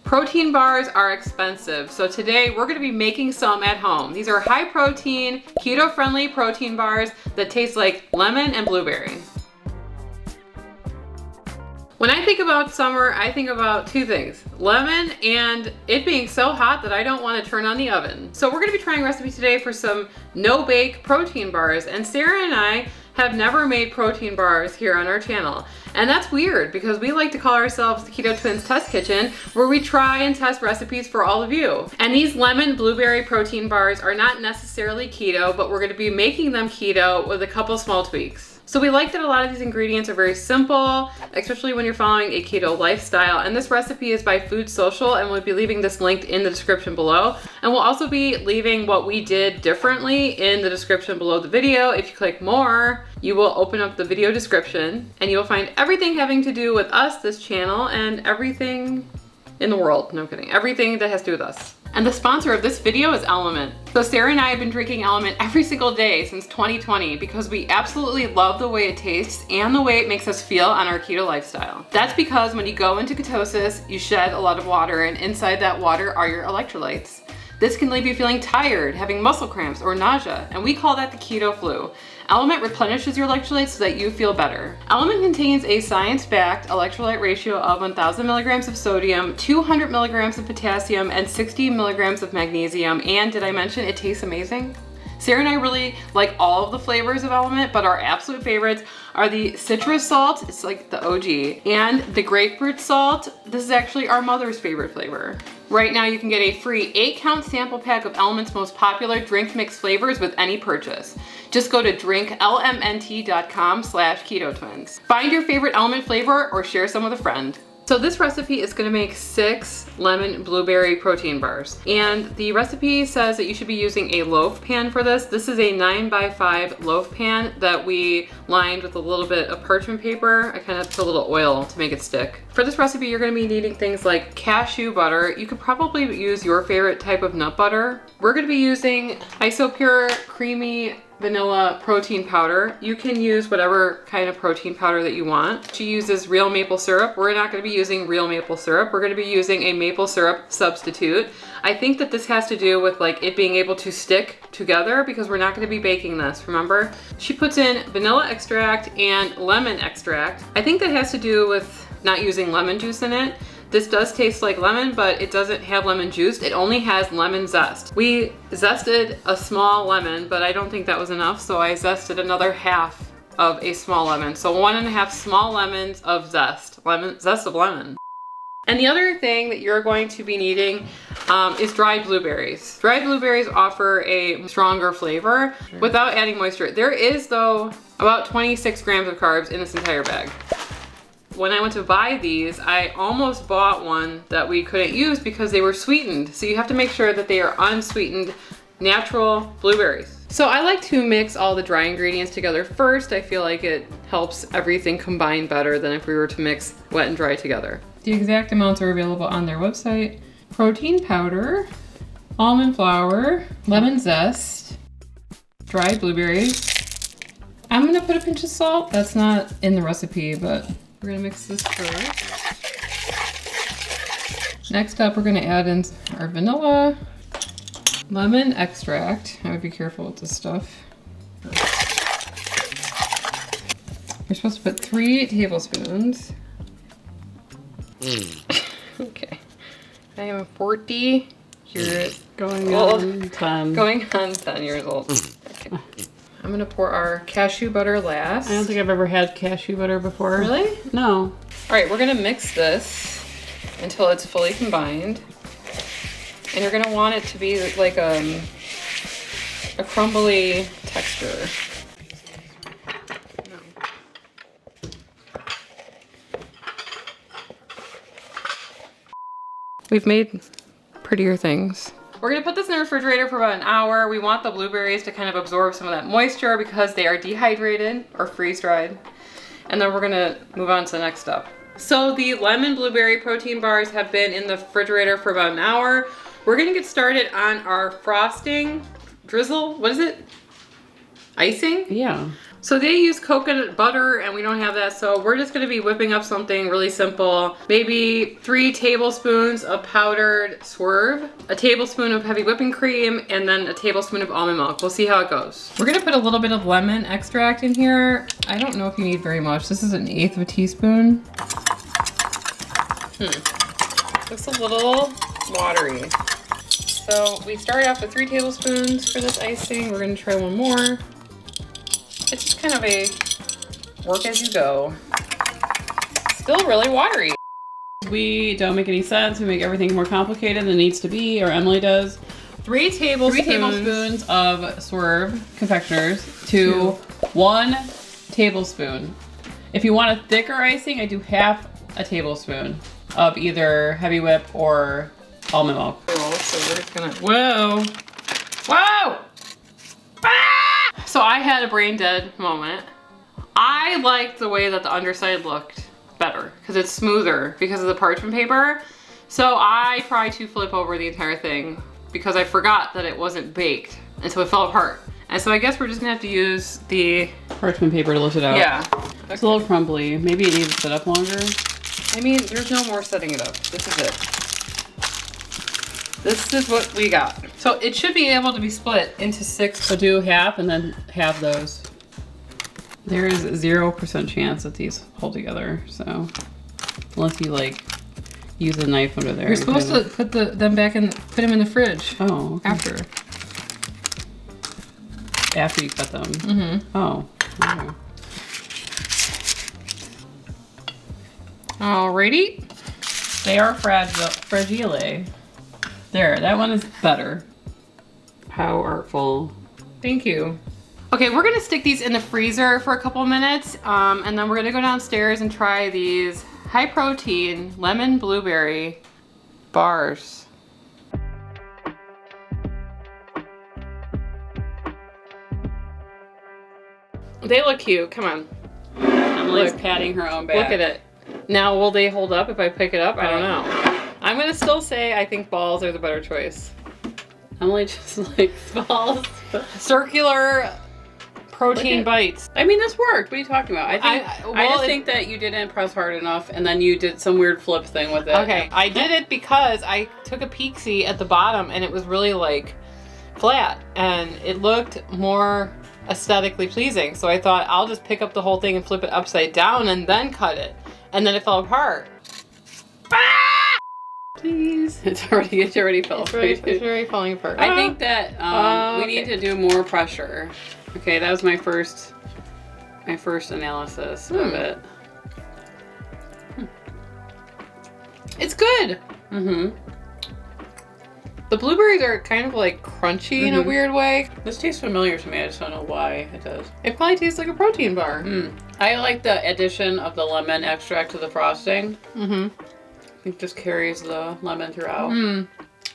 Protein bars are expensive, so today we're gonna be making some at home. These are high protein, keto friendly protein bars that taste like lemon and blueberry. When I think about summer, I think about two things. Lemon and it being so hot that I don't want to turn on the oven. So we're gonna be trying a recipe today for some no-bake protein bars, and Sarah and I have never made protein bars here on our channel. And that's weird because we like to call ourselves the Keto Twins Test Kitchen, where we try and test recipes for all of you. And these lemon blueberry protein bars are not necessarily keto, but we're gonna be making them keto with a couple small tweaks. So we like that a lot of these ingredients are very simple, especially when you're following a keto lifestyle. And this recipe is by Food Social, and we'll be leaving this linked in the description below. And we'll also be leaving what we did differently in the description below the video. If you click more, you will open up the video description and you will find everything having to do with us, this channel, and everything in the world. No, I'm kidding. Everything that has to do with us. And the sponsor of this video is Almond. So Sarah and I have been drinking Almond every single day since 2020 because we absolutely love the way it tastes and the way it makes us feel on our keto lifestyle. That's because when you go into ketosis, you shed a lot of water, and inside that water are your electrolytes. This can leave you feeling tired, having muscle cramps, or nausea, and we call that the keto flu. Element replenishes your electrolytes so that you feel better. Element contains a science-backed electrolyte ratio of 1,000 milligrams of sodium, 200 milligrams of potassium, and 60 milligrams of magnesium. And did I mention it tastes amazing? Sarah and I really like all of the flavors of Element, but our absolute favorites are the citrus salt, it's like the OG, and the grapefruit salt. This is actually our mother's favorite flavor. Right now you can get a free 8-count sample pack of Element's most popular drink mix flavors with any purchase. Just go to drinklmnt.com/ketotwins. Find your favorite Element flavor or share some with a friend. So this recipe is gonna make 6 lemon blueberry protein bars. And the recipe says that you should be using a loaf pan for this. This is a 9x5 loaf pan that we lined with a little bit of parchment paper. I kind of put a little oil to make it stick. For this recipe, you're gonna be needing things like cashew butter. You could probably use your favorite type of nut butter. We're gonna be using isopure creamy vanilla protein powder. You can use whatever kind of protein powder that you want. She uses real maple syrup. We're not going to be using real maple syrup. We're going to be using a maple syrup substitute. I think that this has to do with like it being able to stick together because we're not going to be baking this, remember? She puts in vanilla extract and lemon extract. I think that has to do with not using lemon juice in it. This does taste like lemon, but it doesn't have lemon juice. It only has lemon zest. We zested a small lemon, but I don't think that was enough, so I zested another half of a small lemon. So 1.5 small lemons of zest. Zest of lemon. And the other thing that you're going to be needing is dried blueberries. Dried blueberries offer a stronger flavor without adding moisture. There is, though, about 26 grams of carbs in this entire bag. When I went to buy these, I almost bought one that we couldn't use because they were sweetened. So you have to make sure that they are unsweetened, natural blueberries. So I like to mix all the dry ingredients together first. I feel like it helps everything combine better than if we were to mix wet and dry together. The exact amounts are available on their website. Protein powder, almond flour, lemon zest, dried blueberries. I'm gonna put a pinch of salt. That's not in the recipe, but we're gonna mix this first. Next up, we're gonna add in our vanilla, lemon extract. I would be careful with this stuff. You're supposed to put 3 tablespoons. Okay. I am 40 years going old. On 10. Going on 10 years old. Okay. I'm gonna pour our cashew butter last. I don't think I've ever had cashew butter before. Really? No. All right, we're gonna mix this until it's fully combined. And you're gonna want it to be like a crumbly texture. We've made prettier things. We're gonna put this in the refrigerator for about an hour. We want the blueberries to kind of absorb some of that moisture because they are dehydrated or freeze-dried. And then we're gonna move on to the next step. So the lemon blueberry protein bars have been in the refrigerator for about an hour. We're gonna get started on our frosting drizzle. What is it? Icing? Yeah. So they use coconut butter and we don't have that, so we're just gonna be whipping up something really simple. Maybe 3 tablespoons of powdered swerve, a tablespoon of heavy whipping cream, and then a tablespoon of almond milk. We'll see how it goes. We're gonna put a little bit of lemon extract in here. I don't know if you need very much. This is 1/8 of a teaspoon. Looks a little watery. So we started off with 3 tablespoons for this icing. We're gonna try one more. It's just kind of a work as you go. Still really watery. We don't make any sense. We make everything more complicated than it needs to be, or Emily does. 3 tablespoons. 3 tablespoons of swerve confectioners to 1 tablespoon. If you want a thicker icing, I do half a tablespoon of either heavy whip or almond milk. So we're just gonna, whoa. Whoa! Ah! So I had a brain dead moment. I liked the way that the underside looked better because it's smoother because of the parchment paper. So I tried to flip over the entire thing because I forgot that it wasn't baked and so it fell apart. And so I guess we're just gonna have to use the parchment paper to lift it out. Yeah. It's a little crumbly. Maybe it needs to sit up longer. I mean, there's no more setting it up. This is it. This is what we got. So it should be able to be split into 6. So do half and then half those. There is 0% chance that these hold together, so unless you like use a knife under there. You're supposed to put them back in, put them in the fridge. Oh, okay. After you cut them. Mm-hmm. Oh. Okay. Alrighty. They are fragile. There, that one is better. How artful. Thank you. Okay, we're gonna stick these in the freezer for a couple minutes, and then we're gonna go downstairs and try these high protein lemon blueberry bars. They look cute, come on. Emily's Look. patting her own back. Look at it. Now, will they hold up if I pick it up? I don't know. I'm gonna still say I think balls are the better choice. Emily just likes balls. Circular protein bites. I mean, this worked. What are you talking about? I just it- think that you didn't press hard enough, and then you did some weird flip thing with it. Okay, I did it because I took a peek-see at the bottom and it was really like flat and it looked more aesthetically pleasing. So I thought I'll just pick up the whole thing and flip it upside down and then cut it. And then it fell apart. Please. It already fell apart. It's very falling apart. I think that we need to do more pressure. Okay, that was my first analysis of it. It's good. Mm-hmm. The blueberries are kind of like crunchy in a weird way. This tastes familiar to me. I just don't know why it does. It probably tastes like a protein bar. I like the addition of the lemon extract to the frosting. Mm-hmm. It just carries the lemon throughout.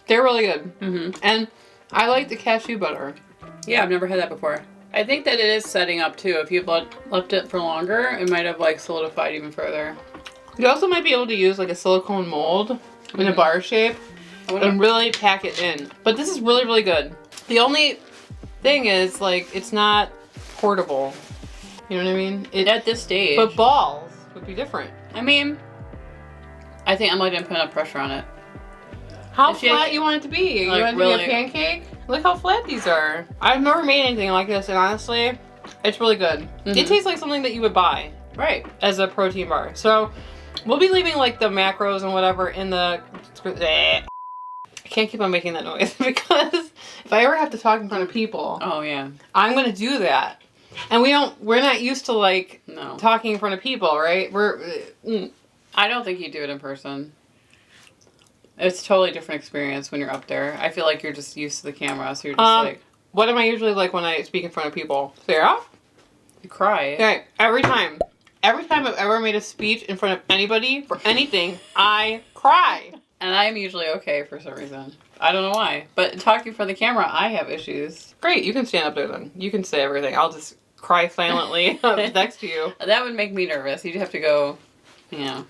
They're really good. Mm-hmm. And I like the cashew butter. Yeah, I've never had that before. I think that it is setting up too. If you've left it for longer, it might have like solidified even further. You also might be able to use like a silicone mold in a bar shape and really pack it in. But this is really, really good. The only thing is like it's not portable. You know what I mean? At this stage. But balls would be different. I mean, I think Emily didn't put enough pressure on it. How flat you want it to be? Like, you want it to be a pancake? Look how flat these are. I've never made anything like this, and honestly, it's really good. It tastes like something that you would buy, Right. as a protein bar. So we'll be leaving like the macros and whatever in the. I can't keep on making that noise because if I ever have to talk in front of people, Oh yeah. I'm gonna do that. And we're not used to like No. talking in front of people, right? I don't think you do it in person. It's a totally different experience when you're up there. I feel like you're just used to the camera, so you're just like... What am I usually like when I speak in front of people? Sarah? You cry. Okay, every time I've ever made a speech in front of anybody for anything, I cry. And I'm usually okay for some reason. I don't know why. But talking for the camera, I have issues. Great, you can stand up there then. You can say everything. I'll just cry silently next to you. That would make me nervous. You'd have to go,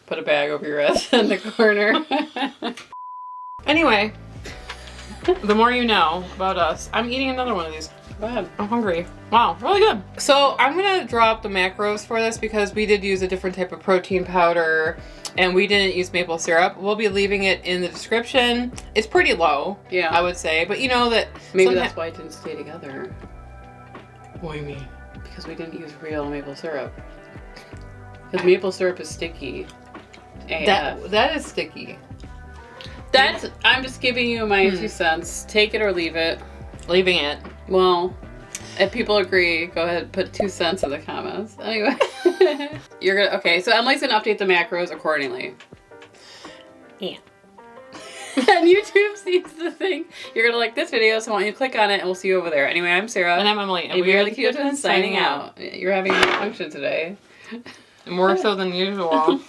put a bag over your head in the corner. Anyway, the more you know about us. I'm eating another one of these. Go ahead. I'm hungry. Wow, really good. So I'm gonna drop the macros for this because we did use a different type of protein powder and we didn't use maple syrup. We'll be leaving it in the description. It's pretty low, Yeah. I would say, but you know that Maybe that's why it didn't stay together. What do you mean? Because we didn't use real maple syrup. Because maple syrup is sticky. AF. That is sticky. That's. I'm just giving you my 2 cents. Take it or leave it. Leaving it. Well, if people agree, go ahead and put 2 cents in the comments. Anyway, you're gonna. Okay, so Emily's gonna update the macros accordingly. Yeah. And YouTube sees the thing. You're gonna like this video, so I want you to click on it, and we'll see you over there. Anyway, I'm Sarah. And I'm Emily. And we are the Keto Twins signing out. You're having a function today. More so than usual.